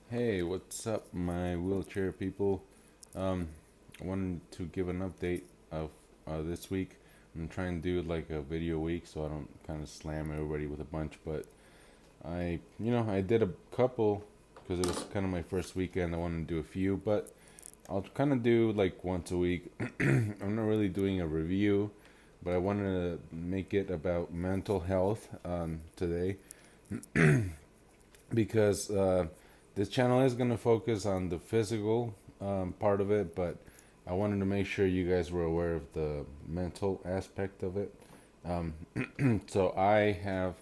Hey, what's up, my wheelchair people? Um, I wanted to give an update of this week. I'm trying to do like a video week so I don't kind of slam everybody with a bunch, but I did a couple because it was kind of my first weekend. I wanted to do a few, but I'll kind of do like once a week. I'm not really doing a review, but I wanted to make it about mental health today because this channel is going to focus on the physical part of it, but I wanted to make sure you guys were aware of the mental aspect of it. Um, so I have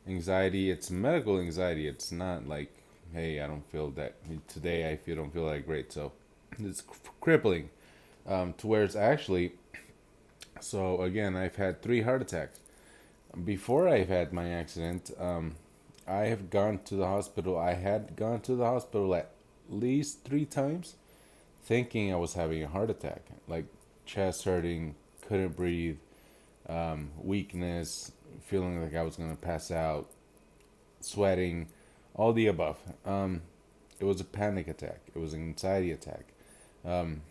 anxiety. It's medical anxiety. It's not like, hey, I don't feel that today. Don't feel that great. So it's crippling to where it's actually. So again, I've had 3 heart attacks before I've had my accident. I have gone to the hospital. I had gone to the hospital at least 3 times, thinking I was having a heart attack, like chest hurting, couldn't breathe, weakness, feeling like I was gonna pass out, sweating, all the above. It was a panic attack. It was an anxiety attack. Um,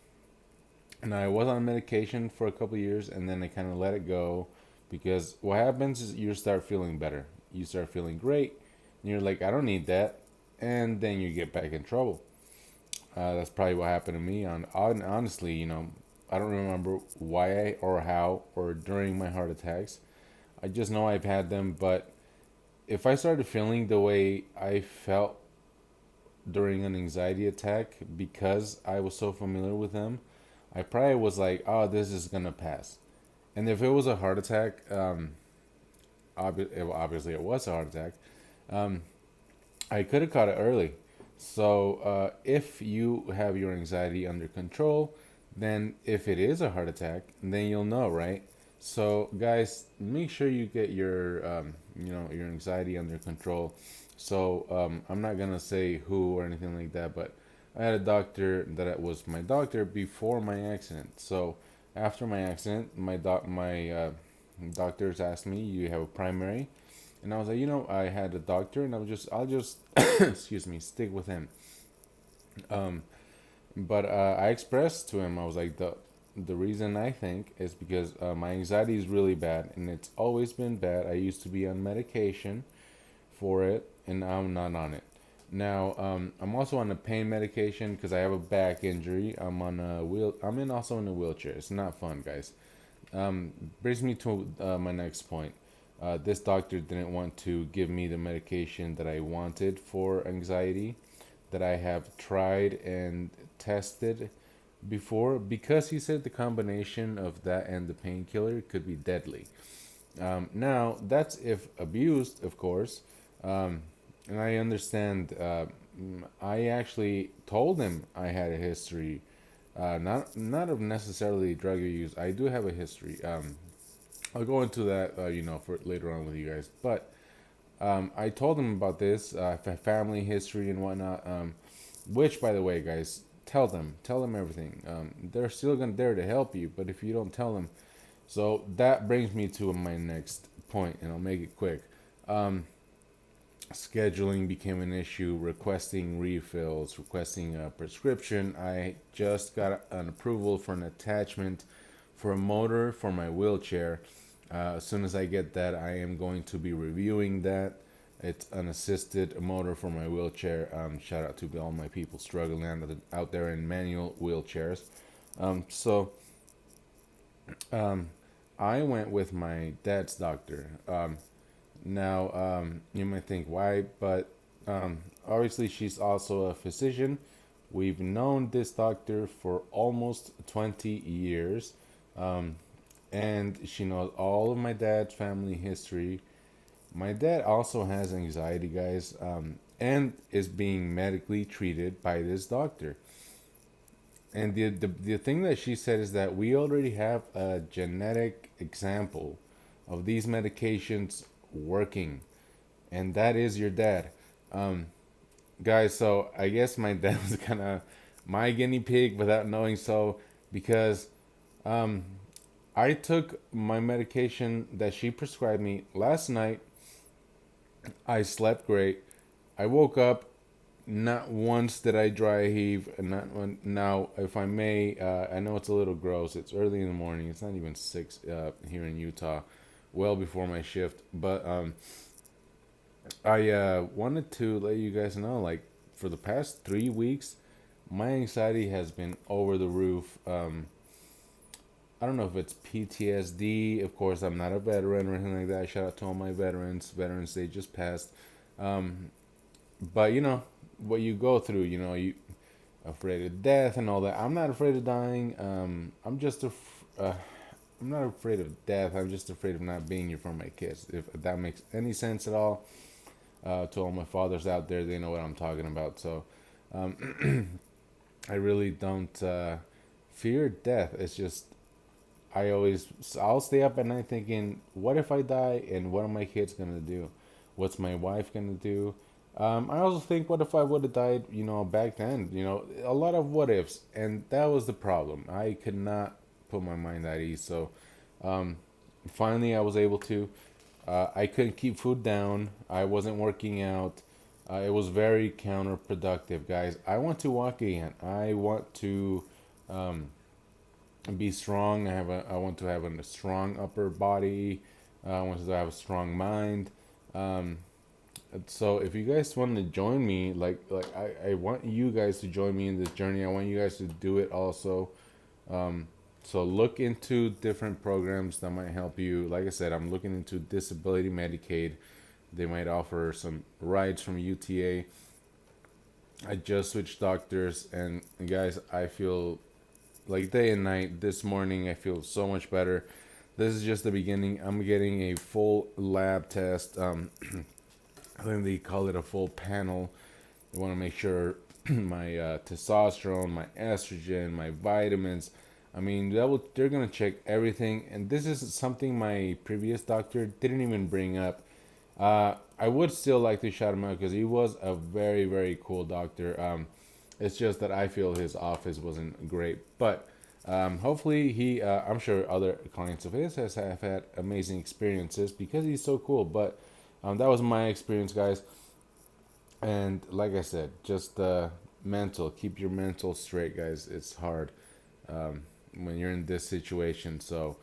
and I was on medication for a couple of years, and then I kind of let it go because what happens is you start feeling better. You start feeling great, and you're like, I don't need that, and then you get back in trouble. That's probably what happened to me. Honestly, I don't remember why or how or during my heart attacks. I just know I've had them, but if I started feeling the way I felt during an anxiety attack because I was so familiar with them, I probably was like, "Oh, this is gonna pass." And if it was a heart attack, obviously it was a heart attack. Um, I could have caught it early. So if you have your anxiety under control, then if it is a heart attack, then you'll know, right? So guys, make sure you get your anxiety under control. So I'm not gonna say who or anything like that, but I had a doctor that was my doctor before my accident. So after my accident, my doctors asked me, "You have a primary?" And I was like, I had a doctor, and I'll just, excuse me, stick with him. Um, but I expressed to him, I was like, the reason I think is because my anxiety is really bad, and it's always been bad. I used to be on medication for it, and now I'm not on it. Now, I'm also on a pain medication because I have a back injury. I'm on a wheel. Also in a wheelchair. It's not fun, guys. Brings me to my next point. This doctor didn't want to give me the medication that I wanted for anxiety, that I have tried and tested before, because he said the combination of that and the painkiller could be deadly. Now, that's if abused, of course. Um, and I understand. I actually told him I had a history, not of necessarily drug use. I do have a history. I'll go into that, for later on with you guys. But I told him about this family history and whatnot. Which, by the way, guys, tell them everything. They're still gonna there to help you, but if you don't tell them, so that brings me to my next point, and I'll make it quick. Um, Scheduling became an issue. Requesting refills, requesting a prescription. I just got an approval for an attachment for a motor for my wheelchair. As soon as I get that, I am going to be reviewing that. It's an assisted motor for my wheelchair. Shout out to all my people struggling out there in manual wheelchairs. So um, I went with my dad's doctor. Now, you might think why, but obviously she's also a physician. We've known this doctor for almost 20 years, um, and she knows all of my dad's family history. My dad also has anxiety, guys, and is being medically treated by this doctor. And the thing that she said is that we already have a genetic example of these medications working, and that is your dad. Um, Guys, so I guess my dad was kind of my guinea pig without knowing so, because um, I took my medication that she prescribed me last night. I slept great. I woke up Not once did I dry heave. Not one, now, if I may, I know it's a little gross. It's early in the morning. It's not even 6 here in Utah, well before my shift. But I wanted to let you guys know, like, for the past 3 weeks, my anxiety has been over the roof. I don't know if it's PTSD. Of course, I'm not a veteran or anything like that. Shout out to all my veterans. Veterans Day just passed. Um, but what you go through. You afraid of death and all that. I'm not afraid of dying. I'm not afraid of death. I'm just afraid of not being here for my kids. If that makes any sense at all. To all my fathers out there, they know what I'm talking about. So, I really don't fear death. It's just I'll stay up at night thinking, what if I die, and what are my kids gonna do? What's my wife gonna do? I also think, what if I would have died, back then? A lot of what ifs, and that was the problem. I could not put my mind at ease. So, um, finally, I was able to. I couldn't keep food down. I wasn't working out. It was very counterproductive, guys. I want to walk again. I want to um, be strong. I want to have a strong upper body. I want to have a strong mind. Um, so if you guys want to join me, I want you guys to join me in this journey. I want you guys to do it also. Um, so look into different programs that might help you. Like I said, I'm looking into disability Medicaid. They might offer some rides from UTA. I just switched doctors, and guys, I feel like day and night. This morning, I feel so much better. This is just the beginning. I'm getting a full lab test. I think they call it a full panel. They want to make sure my testosterone, my estrogen, my vitamins. I mean, they're gonna check everything, and this is something my previous doctor didn't even bring up. I would still like to shout him out because he was a very, very cool doctor. It's just that I feel his office wasn't great, but hopefully I'm sure other clients of his have had amazing experiences because he's so cool. But that was my experience, guys. And like I said, just mental. Keep your mental straight, guys. It's hard when you're in this situation. So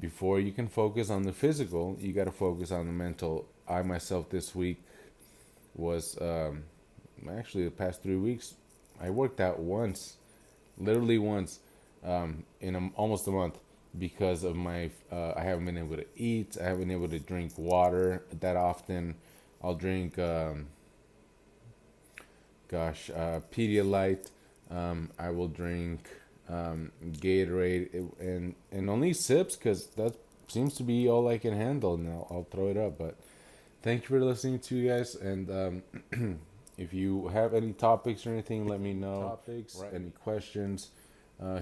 before you can focus on the physical, you got to focus on the mental. I myself this week was actually the past 3 weeks. I worked out once, literally once, in almost a month because of my. I haven't been able to eat. I haven't been able to drink water that often. I'll drink. Pedialyte. I will drink Gatorade and only sips because that seems to be all I can handle now. I'll throw it up. But thank you for listening to you guys. And if you have any topics or anything, let me know. Any questions?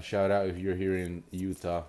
Shout out if you're here in Utah.